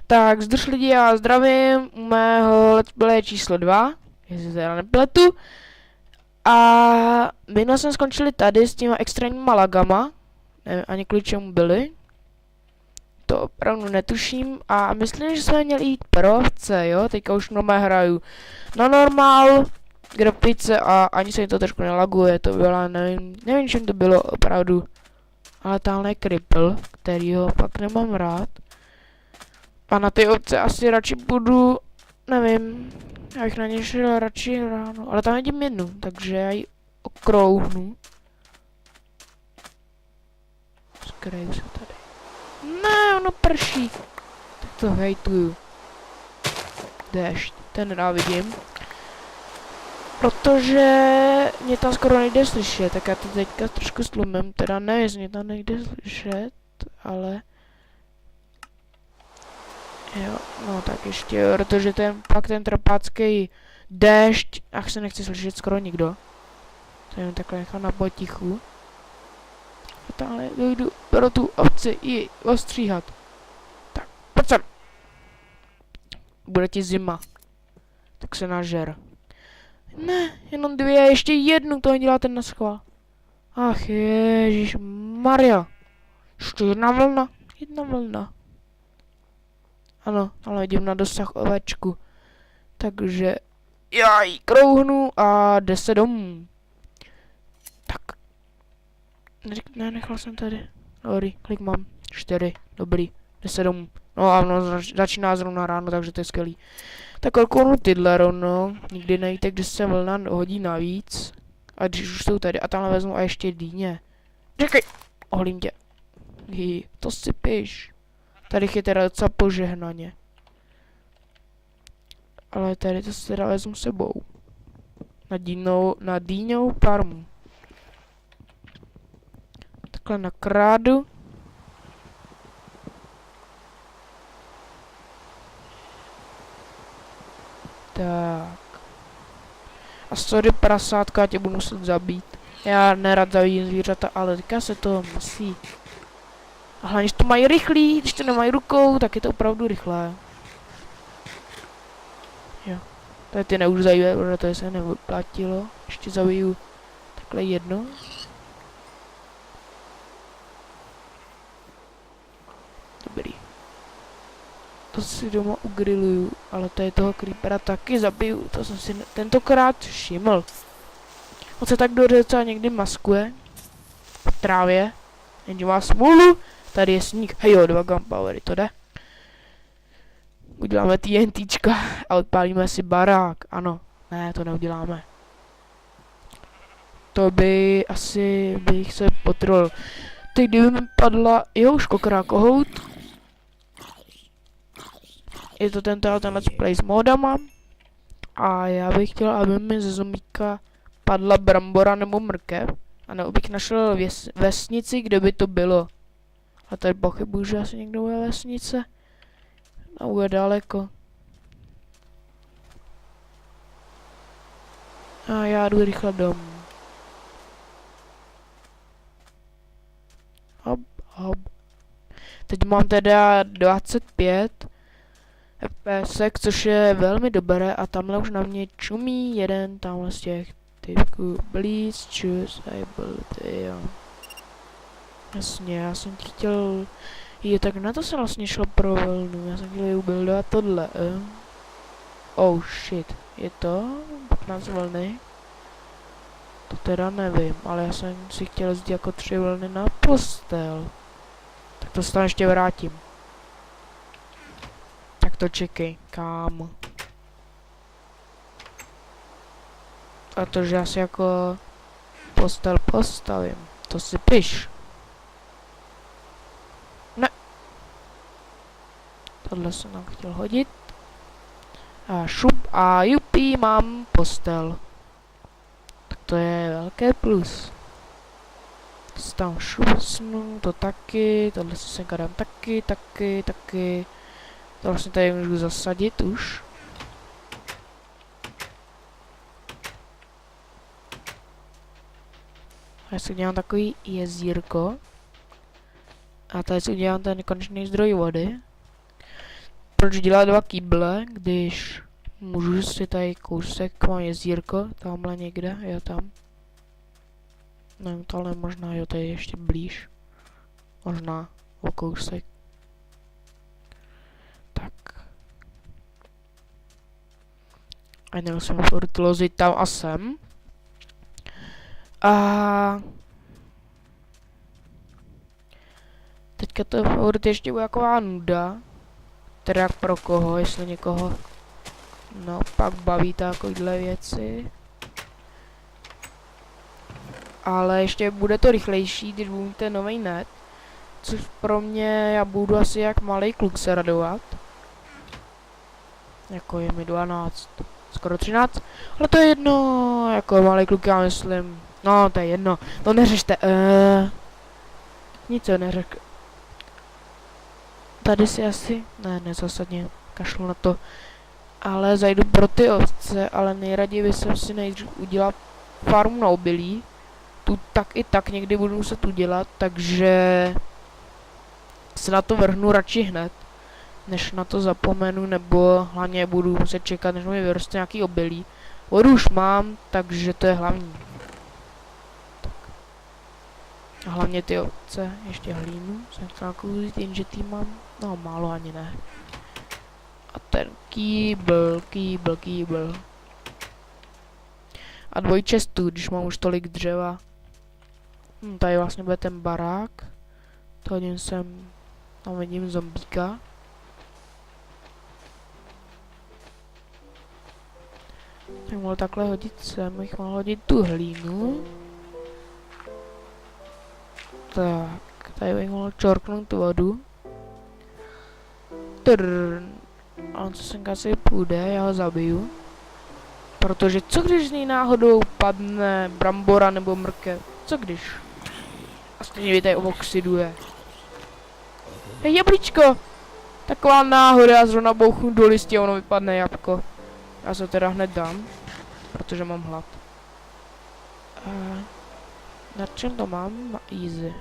Tak, zdrž lidi, já zdravím u mého let's play číslo 2, jestli se teda nepletu. A minule jsme skončili tady s těma extrémníma lagama, nevím ani kvůli čemu byli. To opravdu netuším a myslím, že jsme měli jít pro ovce, jo, teďka už normálně hraju na normál, grafice a ani se mi to trošku nelaguje, to bylo, nevím čem to bylo opravdu. Ale tamhle je kripl, kterýho fakt nemám rád. A na ty ovce asi radši budu, nevím, já bych na ně šel radši ráno, ale tam vidím jednu, takže já ji okrouhnu. Skryju se tady. Ne, ono prší. Tak to hejtuju. Déšť, ten nenávidím. Protože mě tam skoro nejde slyšet, tak já to teďka trošku slumím, teda nevím, jestli mě tam nejde slyšet, ale... Jo, no tak ještě, protože pak ten tropácký déšť, ach se nechci slyšet skoro nikdo. To jen takhle nechám na potichu. A tamhle dojdu pro tu ovci i ostříhat. Tak, pojď sem. Bude ti zima. Tak se nažer. Ne, jenom dvě, ještě jednu, to děláte na schvál. Ach ježíš Maria. Ještě jedna vlna. Jedna vlna. Ano, ale vidím na dosah ovečku. Takže já ji krouhnu a jde se domů. Tak. Ne, nechal jsem tady. Dobrý, klik mám. 4, dobrý, jde se domů. No a ono začíná zrovna ráno, takže to je skvělý. Tak kouknu tyhle rovno. Nikdy nevíte, kde se vlna hodí navíc. A když už jsou tady, a tamhle vezmu a ještě dýně. Čekaj, ohlím tě. To si píš. Tady je teda docela požehnaně. Ale tady to si teda vezmu sebou. Na dýňovou farmu. Takhle nakrádu. Tak. A sorry prasátka, já tě budu muset zabít. Já nerad zabijím zvířata, ale teďka se to musí. A hlavně, když to mají rychlý, když to nemají rukou, tak je to opravdu rychlé. Jo. Tady ty neuzajívé, protože to se nevyplatilo. Ještě zabiju takhle jedno. Dobrý. To si doma ugriluju, ale tady toho creepera taky zabiju. To jsem si tentokrát všiml. On se tak dobře docela někdy maskuje. V trávě. Jenže má smůlu. Tady je sníh. Hej jo, 2 gunpowdery, to jde. Uděláme TNTčka a odpálíme si barák. Ano, ne, to neuděláme. To by asi bych se potrol. Teď kdyby mi padla, jo, už kokrá kohout. Je to ten let's play s modama. A já bych chtěl, aby mi ze zombíka padla brambora nebo mrkev. A nebo bych našel vesnici, kde by to bylo. A tady pochybuju, že asi někdo bude vesnice. A bude daleko. A já jdu rychle domů. Hop, hop. Teď mám teda 25 FPS, což je velmi dobré a tamhle už na mě čumí jeden tamhle z těch typků. Please choose ability, jo. Jasně, já jsem chtěl... Jo, tak na to se vlastně šlo pro vlnu, já jsem chtěl ubuildovat tohle, Oh shit, je to 15 vlny? To teda nevím, ale já jsem si chtěl jít jako 3 vlny na postel. Tak to se tam ještě vrátím. Tak to čekej, kámo. A to, že já si jako postel postavím, to si piš. Tohle jsem nám chtěl hodit. A šup a jupí, mám postel. Tak to je velké plus. To si tam šupsnu, to taky, tohle si sem dám taky. To vlastně tady můžu zasadit už. A já si udělám takový jezírko. A tady si udělám ten konečný zdroj vody. proč dělat 2 kýble, když můžu si tady kousek, mám jezírko, tamhle někde, jo tam. Nevím, tohle možná, jo, tady ještě blíž. Možná o kousek. Tak. A nemusím furt lozit tam a sem. A teďka to furt ještě bude taková nuda. Teda pro koho, jestli někoho no pak baví takovýhle věci. Ale ještě bude to rychlejší, když budu mít ten nový net. Což pro mě, já budu asi jak malý kluk se radovat. Jako je mi 12, skoro 13. Ale to je jedno, jako malý kluk já myslím. No to je jedno, to neřešte. Nic se neřek. Tady si asi, ne, nezásadně, kašlu na to. Ale zajdu pro ty ovce, ale nejraději bych si nejdřív udělal farmu na obilí. Tu tak i tak někdy budu muset udělat, takže se na to vrhnu radši hned, než na to zapomenu, nebo hlavně budu muset čekat, než mi vyroste nějaký obilí. Vodu už mám, takže to je hlavní. Tak. A hlavně ty ovce, ještě hlínu, jsem chtěl kouzit, jenže tým mám, no málo ani ne. A ten kýbl. A 2 chestů, když mám už tolik dřeva. Tady vlastně bude ten barák. To hodím sem, tam vidím zombíka. Tak mohl takhle hodit sem, bych mohl hodit tu hlínu. Tak, tady bych mohl čorknout tu vodu. A on co sem asi půjde, já ho zabiju. Protože co když z ní náhodou padne brambora nebo mrkev? Co když? A stejně vy tady oxiduje. Hej, jablíčko! Taková náhoda, já zrovna bouchnu do listě a ono vypadne jabko. Já se teda hned dám, protože mám hlad. Na čem to mám? Na easy.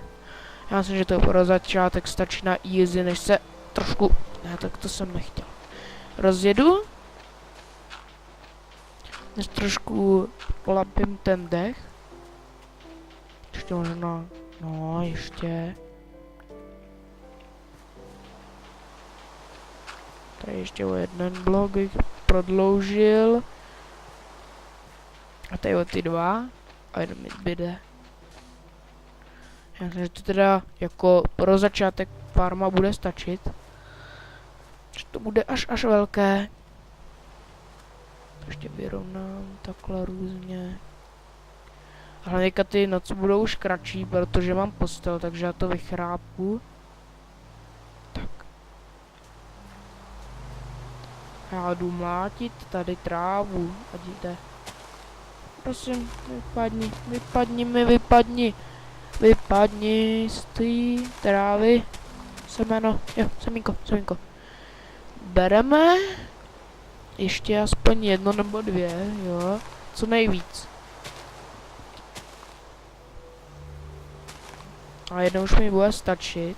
Já myslím, že to pro začátek stačí na easy, než se trošku... Ne, tak to jsem nechtěl. Rozjedu. Než trošku polapím ten dech. Ještě možná... No, ještě... Tady ještě o 1 blok bych prodloužil. A tady o ty 2. A jenom mi zbyde. Já myslím, že to teda jako pro začátek farma bude stačit. Že to bude až velké. To ještě vyrovnám takhle různě. A hlavně ty noci budou už kratší, protože mám postel, takže já to vychrápu. Tak. Já jdu mlátit tady trávu. Ať jde. Prosím, vypadni z té trávy. Semeno, jo, semínko. Bereme. Ještě aspoň 1 nebo 2, jo. Co nejvíc. A 1 už mi bude stačit.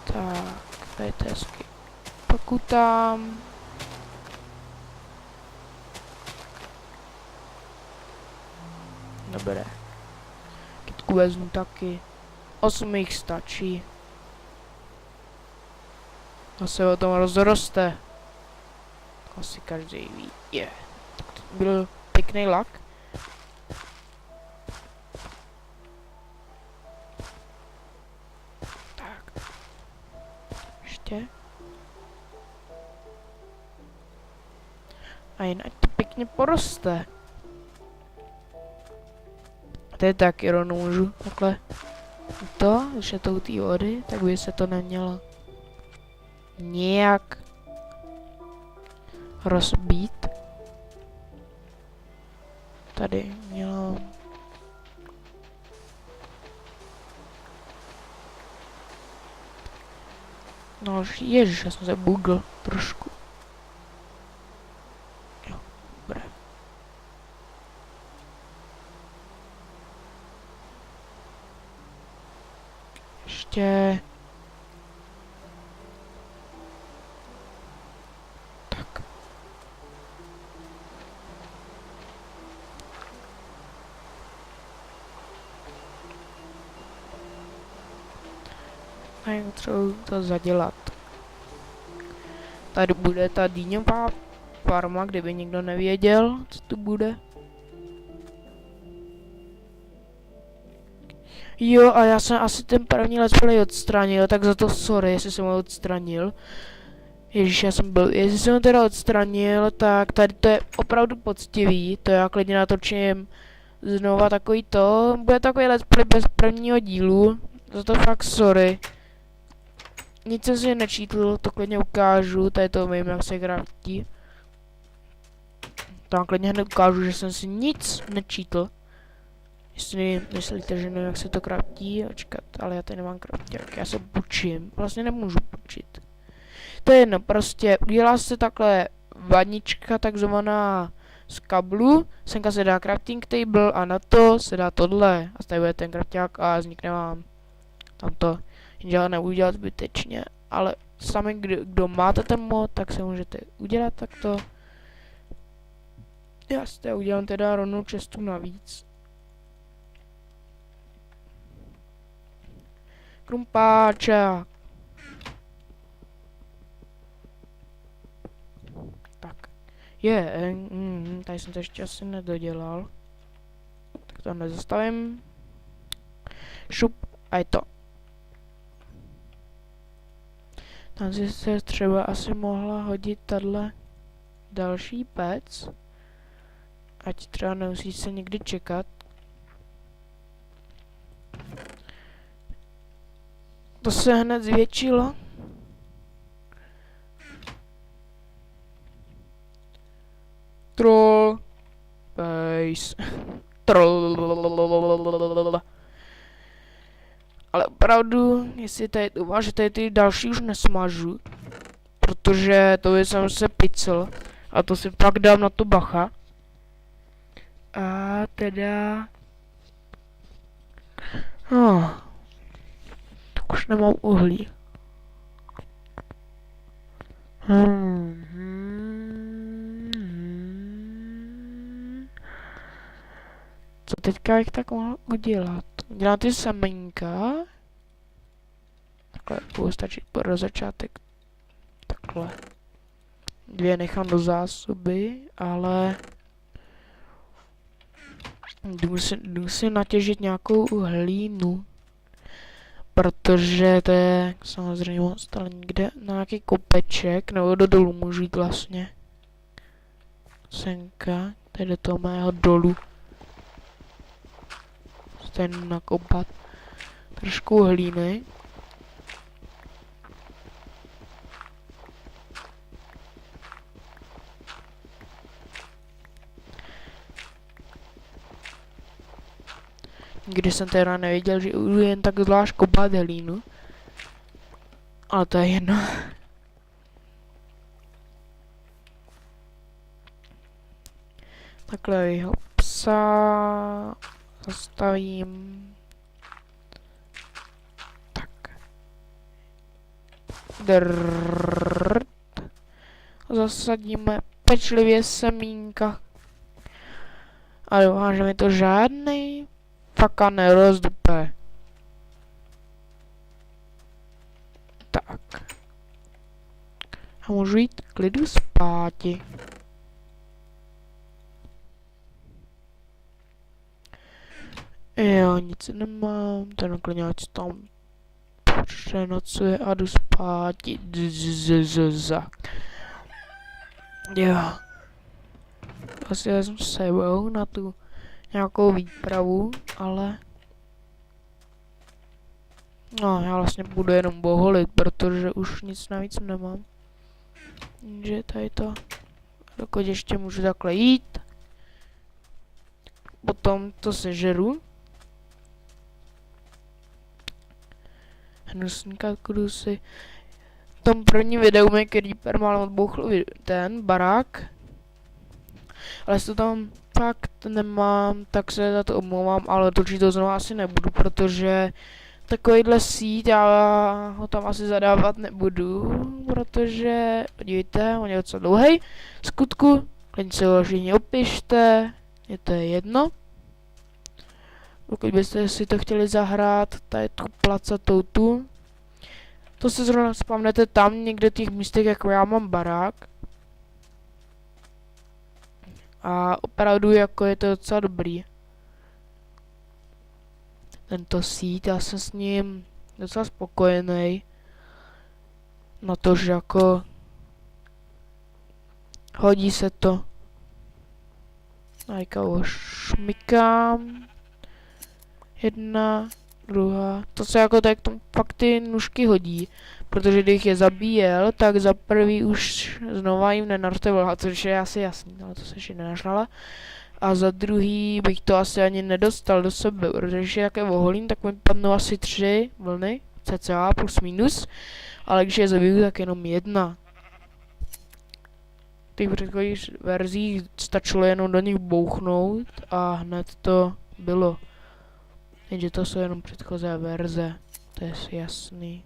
Tak, tady to je hezky. Pokutám. Dobré. Kytku vezmu taky. 8 jich stačí. A se o tom rozroste. Asi každý ví. Yeah. Tak to byl pěkný lak. Tak. Ještě. A jen ať to pěkně poroste. A to je taky rovnou můžu takhle. To, když je to u té vody, tak by se to nemělo nějak rozbít. Tady mělo... No ježiš, já jsem se bugl trošku. Jo, dobré. prostě... Tak. A jak třeba to zadělat. Tady bude ta dýňová farma, kdyby někdo nevěděl, co tu bude. Jo, a já jsem asi ten první let's play odstranil, tak za to sorry, jestli jsem ho odstranil. Ježíš, já jsem byl, jestli jsem ho teda odstranil, tak tady to je opravdu poctivý, to já klidně natočím znova takový to, bude takový let's play bez prvního dílu, za to fakt sorry. Nic jsem si nečítl, to klidně ukážu, tady to vím, jak se craftí. Tam klidně hned ukážu, že jsem si nic nečítl. Jestli myslíte, že nevím, jak se to craftí, očkat, ale já tady nemám crafták, já se bučím, vlastně nemůžu bučit. To je jedno, prostě udělá se takhle vanička takzvaná z kablu, semka se dá crafting table a na to se dá tohle. A tady bude ten crafták a vznikne vám tamto. Jenže ho neudělat zbytečně, ale sami, kdo máte ten mod, tak se můžete udělat takto. Já si tady udělám teda rovnou čestu navíc. Krumpáčák. Tak. Tady jsem to ještě asi nedodělal. Tak to nezastavím. Šup a je to. Tam si se třeba asi mohla hodit tahle další pec. Ať třeba nemusí se někdy čekat. To se hned zvětšilo. Troll. Base. Troll. Ale opravdu, jestli tady doufám, že tady ty další už nesmažu. Protože to by jsem se picl. A to si pak dám na to bacha. A teda... Tak už nemám uhlí. Co teďka bych tak mohl udělat? Dělám ty semenka. Takhle bude stačit pro začátek. Takhle. 2 nechám do zásoby, ale... Jdu si natěžit nějakou hlínu. Protože to je samozřejmě moc, ale někde na nějaký kopeček, nebo do dolu můžu jít vlastně. Senka, tady do toho mého dolu. Ten nakopat trošku hlíny. Nikdy jsem teda nevěděl, že jdu jen tak zvlášť kopat hlínu. Ale to je jedno. Takhle jeho psa zastavím. Tak. Drrrrt. Zasadíme pečlivě semínka. A doufám, že mi to žádnej faka nerozdupe. Tak. A můžu jít klidu spáti. Jo, nic nemám, ten klidně ať tam přenocuje a jdu spáti. Jo. Asi já jsem sebou na tu nějakou výpravu, ale... No, já vlastně budu jenom boholit, protože už nic navíc nemám. Takže tady to... Dokud ještě můžu takhle jít. Potom to sežeru. Hnusníka krusy. V tom prvním videu mi Creeper mal odbouchl ten barák. Ale jestli to tam fakt nemám, tak se za to omlouvám, ale točit to znovu asi nebudu, protože takovýhle sít, já ho tam asi zadávat nebudu, protože, podívejte, on je docela dlouhý. V skutku, klidně si ho všichni opište, je to jedno. Pokud byste si to chtěli zahrát, tady tu placatou tu, to se zrovna spavnete tam, někde těch místech, jako já mám barák. A opravdu jako je to docela dobrý. Tento sít, já jsem s ním docela spokojený. Na to, že jako hodí se to. A ho šmykám. Jedna, druhá. To se jako tak fakt ty nůžky hodí. Protože když je zabíjel, tak za prvý už znova jim nenartovala, což je asi jasný, ale to se ještě nenažrala. A za druhý bych to asi ani nedostal do sebe, protože když je jaké oholím, tak mi padnou asi 3 vlny, cca plus minus, ale když je zabiju, tak jenom 1. V těch předchozích verzích stačilo jenom do nich bouchnout a hned to bylo. Jenže to jsou jenom předchozí verze, to je si jasný.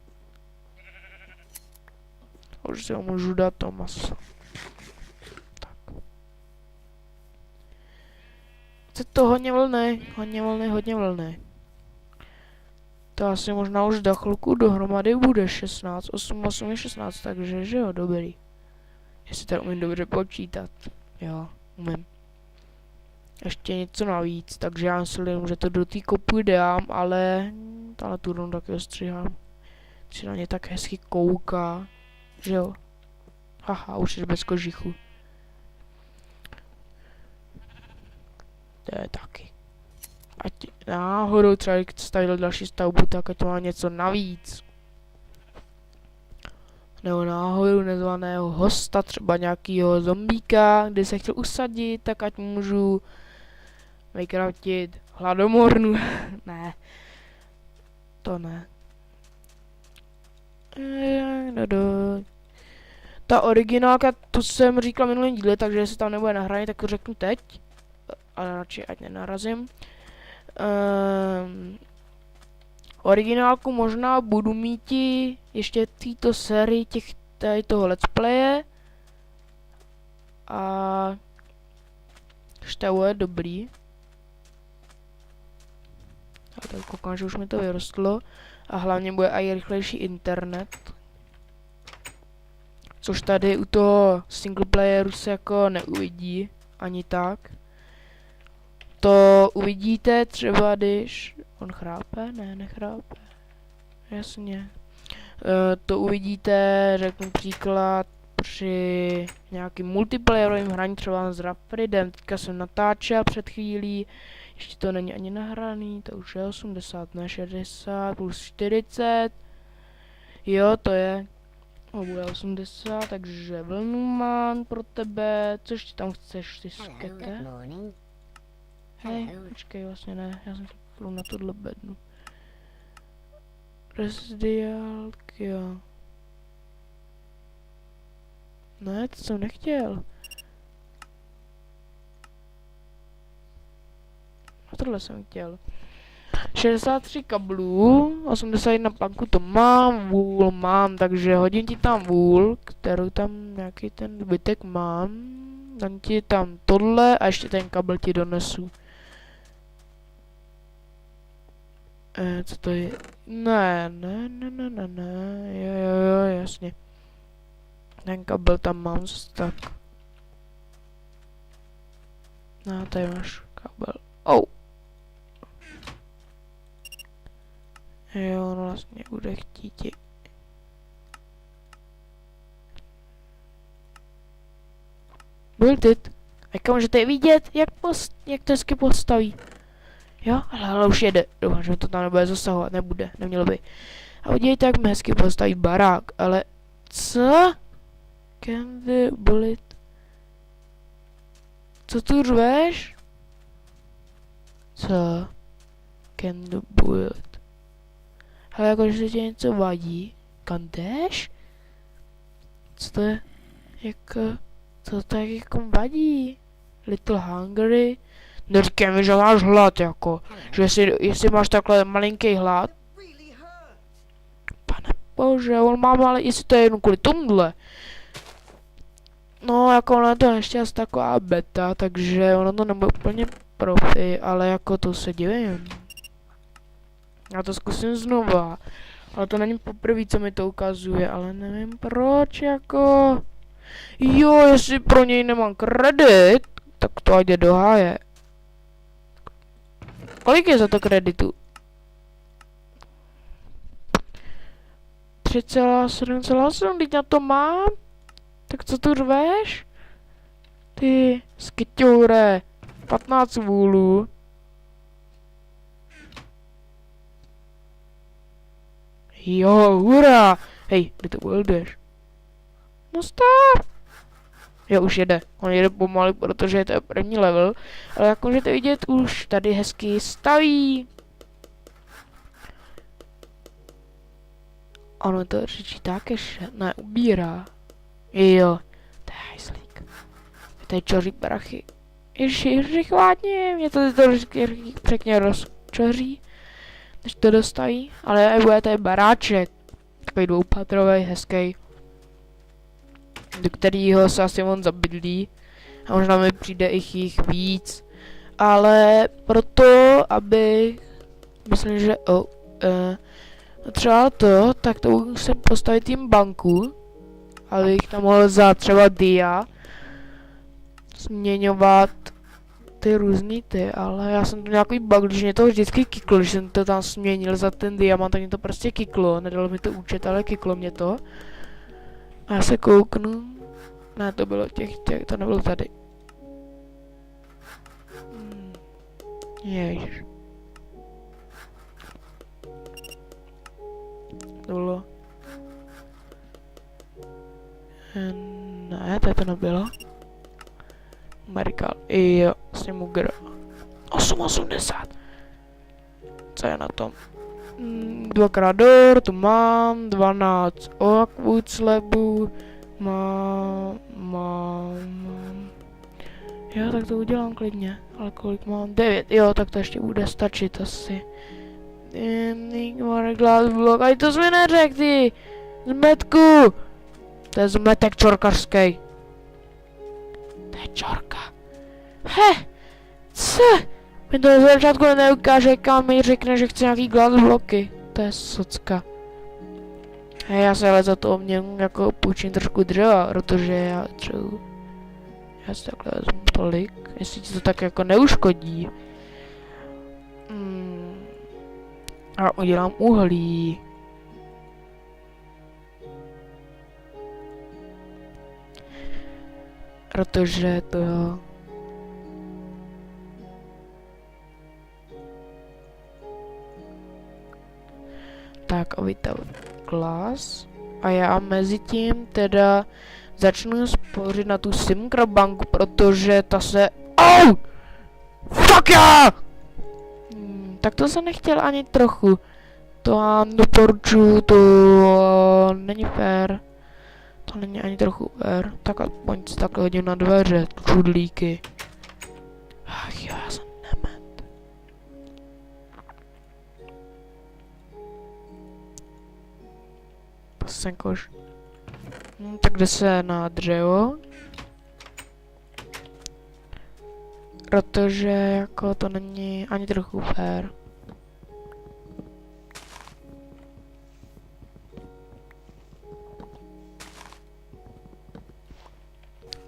Už si ho můžu dát to maso. Tak. Je to hodně vlny. To asi možná už za chvilku dohromady bude 16, 8 je 16, takže že jo, dobrý. Jestli to umím dobře počítat. Jo, umím. Ještě něco navíc, takže já myslím, že to do té kopu dám, ale tahle tu rovnou taky ostříhám. Si na ně tak hezky kouká, že jo. Haha, už je bez kožichu. To je taky. Ať náhodou třeba stavil další stavbu, tak ať má něco navíc. Nebo náhodou nezvaného hosta, třeba nějakýho zombíka, kde se chtěl usadit, tak ať můžu vykraftit hladomornu. Ne. To ne. Ta originálka, tu jsem říkal minulý díle, takže jestli tam nebude nahraný, tak to řeknu teď. Ale radši ať nenarazím. Originálku možná budu mít ještě této sérii tady toho let's playe. A števo je dobrý. A tak koukám, že už mi to vyrostlo. A hlavně bude i rychlejší internet. Což tady u toho singleplayeru se jako neuvidí. Ani tak. To uvidíte třeba, když on chrápe? Ne, nechrápe. Jasně. To uvidíte, řeknu příklad, při nějakým multiplayerovým hraní třeba s Rapridem. Teďka jsem natáčel před chvílí. Ještě to není ani nahraný, to už je 80, ne 60 plus 40. Jo, to je. Bude 80, takže vlnu mám pro tebe. Co ještě tam chceš, ty skete? Hej, počkej, vlastně ne, já jsem chtěl na tohle bednu. Rezdiálk, jo. Ne, to jsem nechtěl. A tohle jsem chtěl. 63 kablů, 81 planku to mám, vůl mám, takže hodím ti tam vůl, kterou tam nějaký ten zbytek mám. Dám ti tam tohle a ještě ten kabel ti donesu. Co to je? Ne, jo, jasně. Ten kabel tam mám, tak. No, tady máš kabel. Oh. Jo, no vlastně bude chtít. Build it. Jak můžete vidět, jak to hezky postaví. Jo, ale už jede. Doufám, že to tam nebude zasahovat, nebude, nemělo by. A udělejte, jak mi hezky postaví barák, ale co? Can the bullet? Co tu řveš? Co? Can the bullet? Ale jakože se ti něco vadí. Kandeš? Co to je? Jako... Co to tak jako vadí? Little hungry? Neříkej mi, že máš hlad, jako. Že jestli máš takhle malinký hlad, bože, on má ale jestli to je jen kvůli tomuhle. No, jako ona to ještě asi taková beta, takže ono to nebude úplně profi, ale jako to se divím. Já to zkusím znova, ale to není poprvé, co mi to ukazuje, ale nevím proč, jako... Jo, jestli pro něj nemám kredit, tak to ať jde do háje. Kolik je za to kreditu? 3,7,8, teď na to mám? Tak co tu řveš? Ty, skyťoure, 15 vůlů. Jo, hurá! Hej, kdy to welduješ? No stop! Jo, už jede. On jede pomalu, protože je to první level. Ale jak můžete vidět, už tady hezky staví. Ono to řečí takéž, ne, ubírá. Jo, to je hajzlík. To je čoří prachy. Ježiši, chvátně, mě to pěkně rozčoří, než to dostaví. Ale bude tady baráček, takový dvoupatrový, hezký, do kterého se asi on zabydlí. A možná mi přijde jich víc. Ale proto, aby, myslím, že třeba to, tak to musím postavit jim banku, abych tam mohl za třeba dia změňovat ty různý ty, ale já jsem to nějaký bug, když mě to vždycky kiklo, když jsem to tam změnil za ten diamant, tak mě to prostě kiklo, nedalo mi to účet, ale kiklo mě to. A já se kouknu, ne, to bylo těch, to nebylo tady. Ježiš. To bylo. Ne, to nebylo. Marikal, jo, Simugr. 8,80. Co je na tom? 2x dor, tu mám, 12 oakwood slebu, mám. Jo, tak to udělám klidně, ale kolik mám? 9, jo, tak to ještě bude stačit asi. Glass block, aj to jsi mi neřekl, ty! Zmetku! To je zmetek čorkařský. To je čorka. He! Co? Mi to ze začátku neukáže, kam mi řekne, že chce nějaký glass bloky. To je socka. Hej, já se ale za to mě jako půjčím trošku dřeva, protože já třeba... Já si takhle vezmu tolik, jestli ti to tak jako neuškodí. A udělám uhlí. Protože to... Tak, obytav glas. A já mezi tím teda začnu spořit na tu Simcra banku, protože ta se... Au! Fuck yeah! Tak to jsem nechtěl ani trochu. To vám doporučuji, to není fér. To není ani trochu fér. Tak aspoň si takhle hodím na dveře, čudlíky. Ach jo, já jsem nemet. Pasenkož. Tak jde se na dřevo. Protože jako to není ani trochu fér.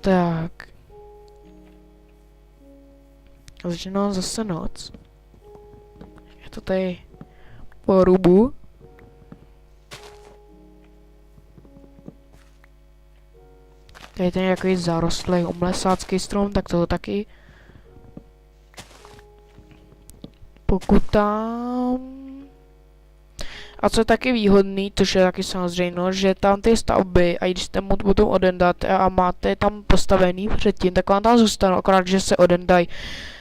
Tak. Začíná zase noc. Je to tady po rubu. Tady je ten nějaký zarostlý omlesácký strom, tak toho taky. Pokud tam... A co je taky výhodný, což je taky samozřejmě, že tam ty stavby, a když jste mu potom odendáte a máte tam postavený předtím, tak vám tam zůstanou, akorát, že se odendají.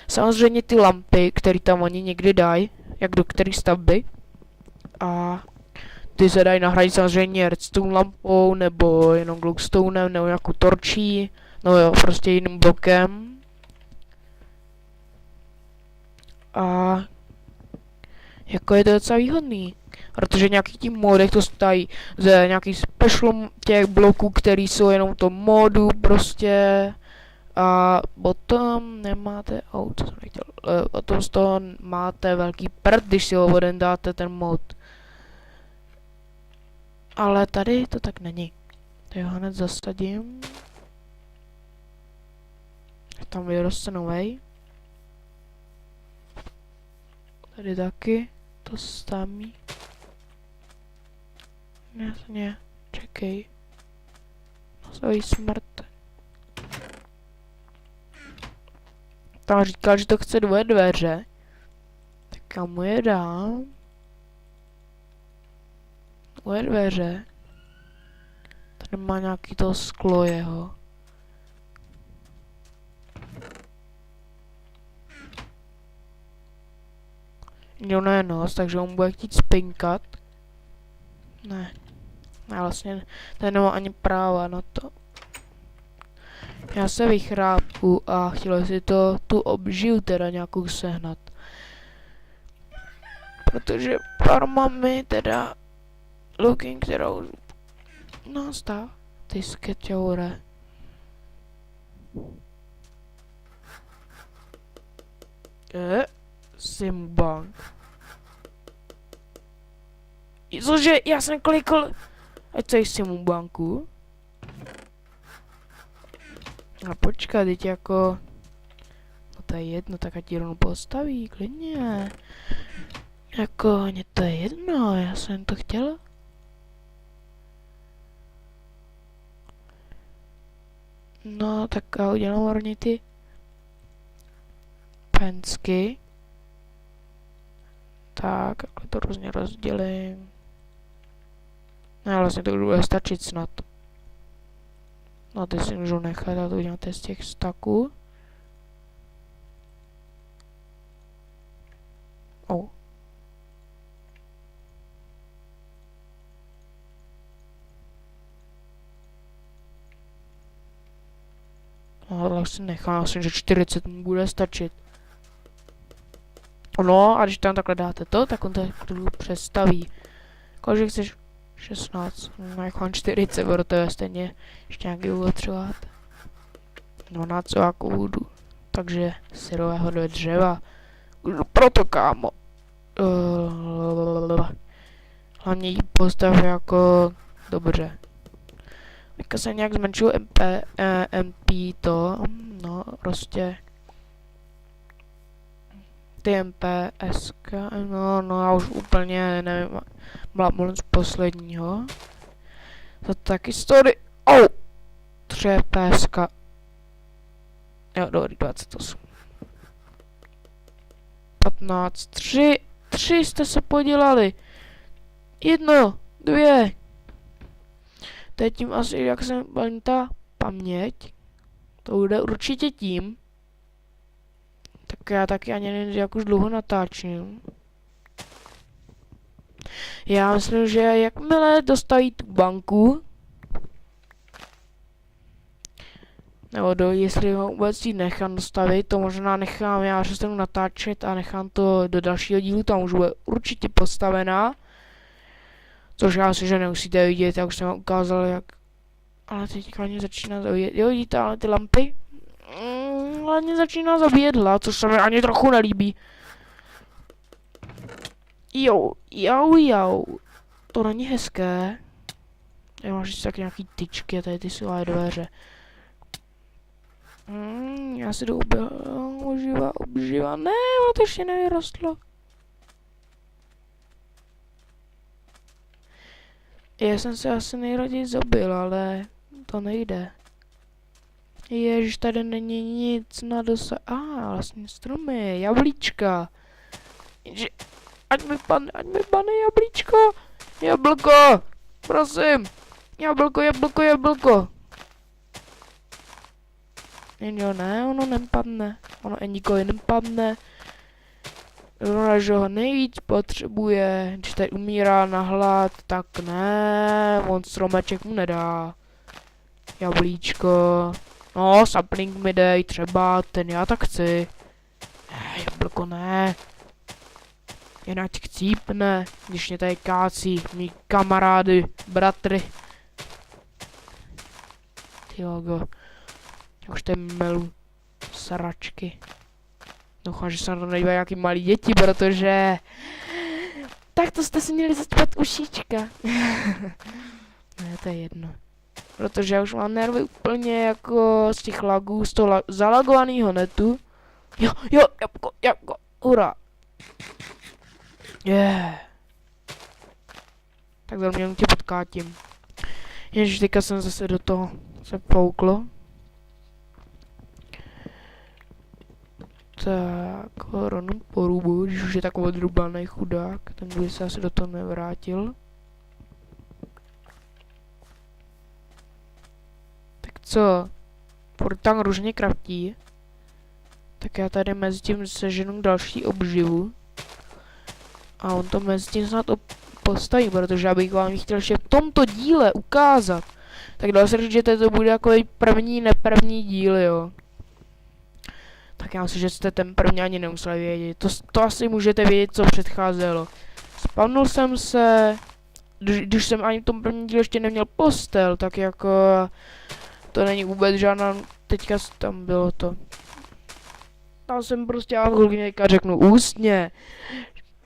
Samozřejmě ty lampy, které tam oni někdy dají, jak do které stavby. A ty se dají nahradit samozřejmě redstone lampou, nebo jenom glowstonem, nebo nějakou torčí, no jo, prostě jiným blokem. A jako je to docela výhodný. Protože nějaký tím modech to stají ze nějaký special těch bloků, který jsou jenom to modu prostě. A potom nemáte, to jsem nechtěl, potom z toho máte velký prd, když si ho dáte ten mod. Ale tady to tak není. Tady ho hned zasadím. Tam vyroste novej. Tady taky. To samý. Jasně, čekej. Masový smrt. Tam říkal, že to chce dvoje dveře. Tak kam mu je dám? Dvoje dveře. Tady má nějaký to sklo jeho. Ono je nos, takže on bude chtít spinkat. Ne. Ne, vlastně tady nemá ani práva na to. Já se vychrápu a chtěl si to tu obžiju teda nějakou sehnat. Protože farma mi teda looking kterou nastav ty skeťoure. Simbank. Cože, já jsem klikl. Ať to je Simbanku. A počkat, teď jako... No to je jedno, tak ať ji rovnou postaví, klidně. Jako, mně to je jedno, já jsem to chtěl. No, tak já udělám hlavně ty... pensky. Tak, takhle to různě rozdělím. No, vlastně to už bude stačit snad. No, ty si můžu nechat, a to udělám z těch staků. No, ale si nechám, myslím, že 40 mu bude stačit. No, a když tam takhle dáte to, tak on to přestaví. Kolik chceš? 16. No, jak mám 40, protože stejně ještě nějaký potřebovat. No, na co jako budu. Takže syrového do dřeva. Proto, kámo. Hlavně jí postav jako dobře. Teďka se nějak zmenšil MP to, no prostě ty MPSK, no já už úplně nevím, mluvím z posledního. To taky story, 3 PSK. Jo, dobrý, 28. 15, 3 jste se podělali. 1, 2. Teď tím asi, jak jsem ta paměť, to bude určitě tím. Tak já taky ani nevím, jak už dlouho natáčím. Já myslím, že jakmile dostaví tu banku, nebo jestli ho vůbec ji nechám dostavit, to možná nechám, já přestanu natáčet a nechám to do dalšího dílu, tam už bude určitě postavená. Což já si, že nemusíte vidět, jak už jsem vám ukázal, jak... Ale teď hlavně začíná zabíjet. Jo, vidíte, ale ty lampy? Hlavně začíná zabíjet hlad, což se mi ani trochu nelíbí. Jo. To není hezké. Já mám říct tak nějaký tyčky a tady ty silové dveře. Já si jdu obživa. Ne, ono to ještě nevyrostlo. Já jsem se asi nejraději zabil, ale to nejde. Ježiš, tady není nic na dosah. Vlastně stromy, jablíčka. Ať mi pane jablíčko. Jablko, prosím. Jablko. Jo, ne, ono nepadne. Ono nikoho nepadne. Že ho nejvíc potřebuje, když tady umírá na hlad, tak ne, on stromeček mu nedá. Jablíčko. No, sapling mi dej, třeba, ten já tak chci. Jablko ne. Jen ať chcípne, když mě tady kácí mý kamarády, bratry. Ty logo. Já už tady melu sračky. Doufám, že se na to nedívají nějaký malí děti, protože... Tak to jste si měli zacpat ušička. Ne, to je jedno. Protože já už mám nervy úplně jako z těch lagů, z toho zalagovaného netu. Jo, jabko, hurá. Tak za mě tě potkátím. Jenže teďka jsem zase do toho se pouklo. Tak, rovnou porubu, když už je takový odrubaný chudák, ten by se asi do toho nevrátil. Tak co? Furt tam různě kraftí. Tak já tady mezi tím seženu další obživu. A on to mezi tím snad postaví, protože já bych vám chtěl ještě v tomto díle ukázat. Tak dá se říct, že to bude jako první, neprvní díl, jo. Tak já myslím, že jste ten první ani nemuseli vědět. To asi můžete vědět, co předcházelo. Spavnul jsem se, když jsem ani v tom prvním díle ještě neměl postel, tak jako to není vůbec žádná, teďka tam bylo to. Tam jsem prostě alkoholníka řeknu ústně.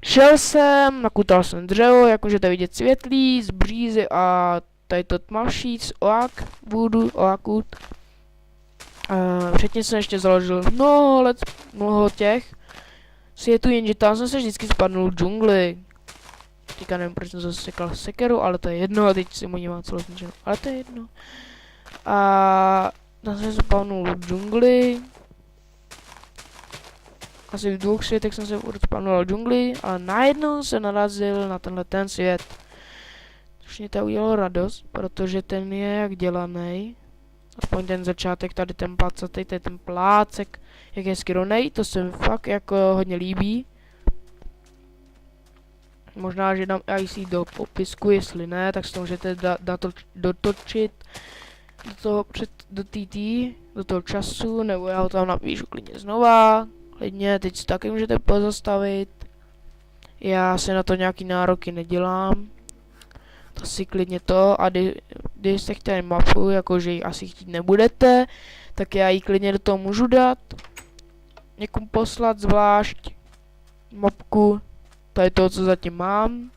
Šel jsem, nakutal jsem dřevo, jak můžete vidět světlý, z břízy a tady to tmavší, z oaků. Předtím jsem ještě založil mnoho těch světů, jenže tam jsem se vždycky spadnul v džungli. Teďka nevím, proč jsem zase sekal sekeru, ale to je jedno, a teď si mu mám celou zničenou, ale to je jedno. A tam jsem se spadnul v džungli. Asi v 2 světech jsem se spadnul v džungli, ale najednou se narazil na tenhle ten svět. Což mě to udělalo radost, protože ten je jak dělaný. Aspoň ten začátek, tady ten placatý, tady ten plácek, jak je skronej, to se mi fakt jako hodně líbí. Možná, že dám IC do popisku, jestli ne, tak si to můžete dotočit do TT, do toho času, nebo já ho tam napíšu klidně znova, klidně, teď si taky můžete pozastavit. Já se na to nějaký nároky nedělám. To si klidně to, a když jste chtěli mapu, jakože ji asi chtít nebudete, tak já ji klidně do toho můžu dát. Někomu poslat zvlášť mapku, to je to, co zatím mám.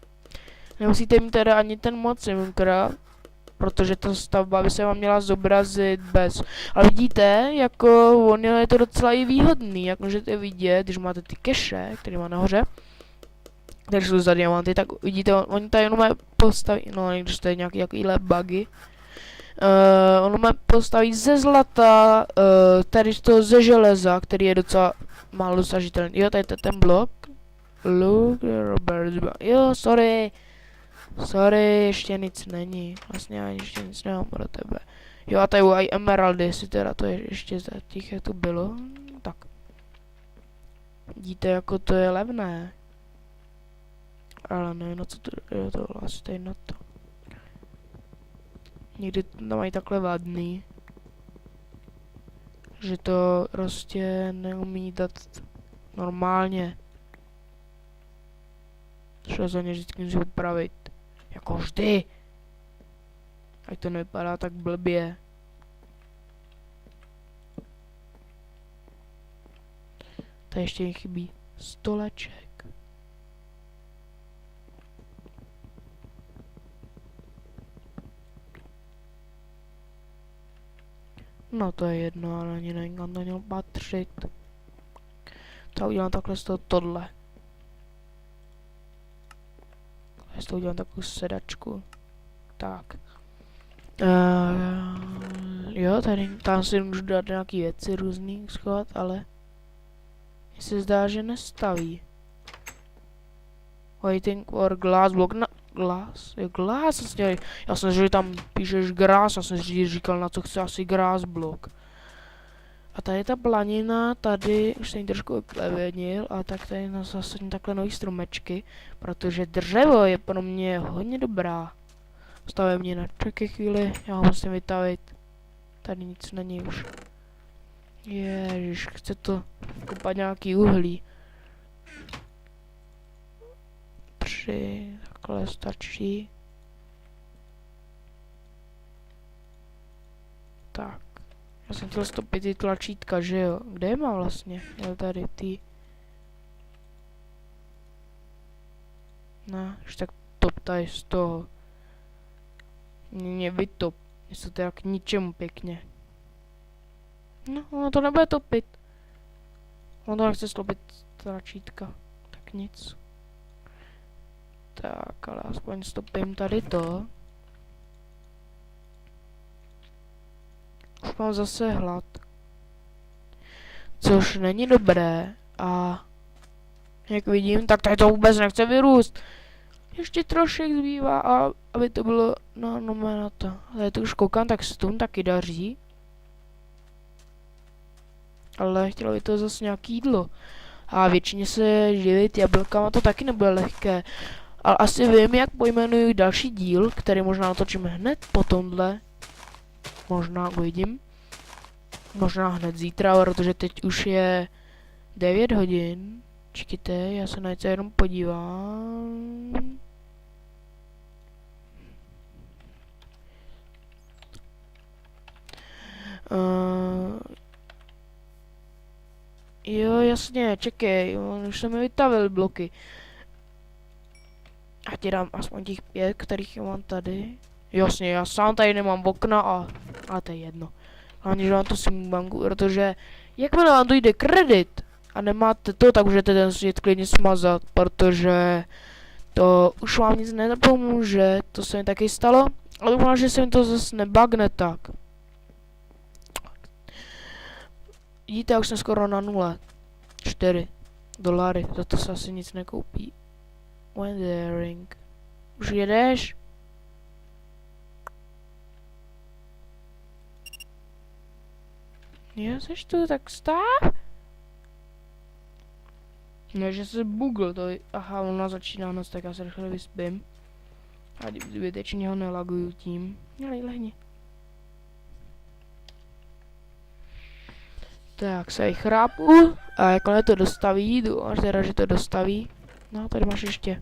Nemusíte mít teda ani ten mod simkra, protože ta stavba by se vám měla zobrazit bez. Ale vidíte, jako on je to docela i výhodný, jak můžete vidět, když máte ty keše, který má nahoře. Takže jsou za diamanty, tak vidíte, oni tady jenom postaví, no když to je nějakýhle bugy. Ono má postaví ze zlata, tady to ze železa, který je docela málo dosažitelný. Jo, tady je ten blok. Look, Robert, jo, sorry, ještě nic není, vlastně ani ještě nic nemám pro tebe. Jo, a tady i emeraldy, jestli teda to je ještě za těch, jak to bylo, tak. Vidíte, jako to je levné. Ale nevím, no co to je, to asi tady na to. Někdy to mají takhle vadný, že to prostě neumí dát normálně. Šlo za ně vždycky musí upravit. Jako vždy. Ať to nevypadá tak blbě. Tady ještě jen chybí stoleček. No to je jedno, ale ani nevím, kam to měl patřit. To udělám takhle z toho tohle. Já si to udělám takovou sedačku. Tak. Jo, tady, tam si můžu dát nějaký věci různý schovat, ale mně se zdá, že nestaví. Waiting for glass block na glass? Je glass vlastně. Já jsem že tam píšeš grass, já jsem říkal, na co chci asi grass block. A tady ta planina, tady už jsem ji trošku oplevenil, a tak tady na zase takhle nový stromečky, protože dřevo je pro mě hodně dobrá stavebně na čeky chvíli, já ho musím vytavit. Tady nic není už. Ježiš, chce to kopat nějaký uhlí. 3, takhle stačí. Tak, já jsem chtěl stopit ty tlačítka, že jo? Kde je mám vlastně? Jo, tady ty. No, už tak top tady z toho. Mě vytop. Jestli to je k ničemu pěkně. No, ono to nebude topit. Ono to nechce stopit tlačítka. Tak nic. Tak, ale aspoň stopím tady to. Už mám zase hlad. Což není dobré. A jak vidím, tak tady to vůbec nechce vyrůst. Ještě trošek zbývá, a aby to bylo na to. Ale to už koukám, tak se tomu taky daří. Ale chtělo by to zase nějaký jídlo. A většině se živit jablkama to taky nebude lehké. Ale asi vím, jak pojmenuji další díl, který možná natočíme hned po tomhle. Možná uvidím. Možná hned zítra, protože teď už je 9 hodin. Čekajte, já se na něco jenom podívám. Jo, jasně, čekej, už jsem mi vytavil bloky. A ti dám aspoň těch 5, kterých mám tady. Jasně, já sám tady nemám okna a to je jedno. Hlavně, že vám to svým banku, protože jakmile vám dojde kredit a nemáte to, tak můžete ten svět klidně smazat, protože to už vám nic nepomůže, to se mi taky stalo, ale doufám, že se mi to zase nebagne tak. Vidíte, já už jsem skoro na 0. $4. Za to se asi nic nekoupí. Wandering. Už jedeš? Jo, seš tu, tak stáv? Ne, že se bugl, to je, aha, ona začíná noc, tak já se rychle vyspím. A zbytečně ho nelaguju tím. Lehni. Tak se chrápu a jakmile to dostaví, jdu až teda, že to dostaví. No, tady máš ještě.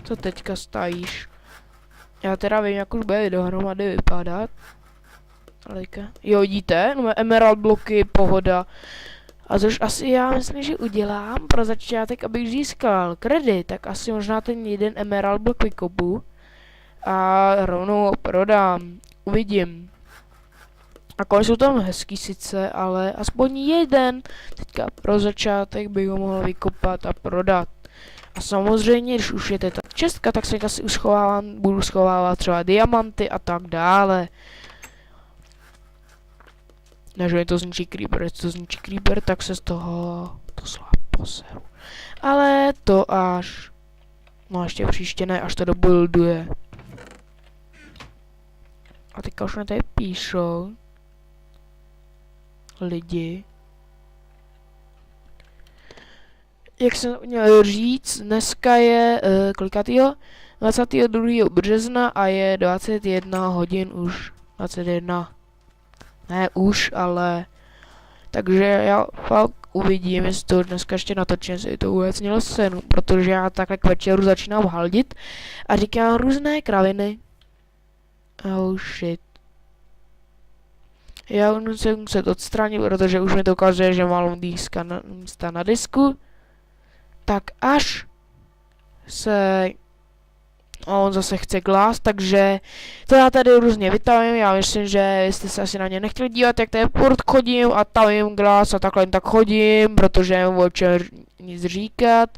Co teďka stajíš? Já teda vím, jak už bude dohromady vypadat. Jo, vidíte? No, emerald bloky, pohoda. A což asi já myslím, že udělám pro začátek, abych získal kredit, tak asi možná ten jeden emerald blok vykopu a rovnou ho prodám. Uvidím. A kolik jsou tam hezký sice, ale aspoň jeden teďka pro začátek bych ho mohl vykopat a prodat. A samozřejmě, když už je ta čestka, tak se asi budu schovávat třeba diamanty a tak dále. Než mi to zničí creeper, jestli to zničí creeper, tak se z toho to poseru. Ale to až... No ještě příště ne, až to dobuilduje. A teďka už mi tady píšou lidi. Jak jsem měl říct, dneska je, kolikátýho? 22. března a je 21 hodin už. 21. Ne už, ale... Takže já fakt uvidím, jestli to dneska ještě natočím, jestli to vůbec mělo cenu, protože já takhle k večeru začínám haldit a říkám různé kraviny. Oh shit. Já musím muset odstranit, protože už mi to ukazuje, že mám místa na disku. Tak až se on zase chce glass, takže to já tady různě vytavím, já myslím, že jste se asi na ně nechtěli dívat, jak tady furt chodím a tavím glass a takhle jen tak chodím, protože nevím o čem nic říkat.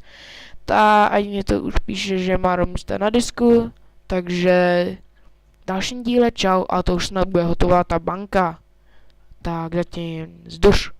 A mě to už píše, že má místa na disku, takže v dalším díle čau a to už snad bude hotová ta banka. Tak zatím zduš.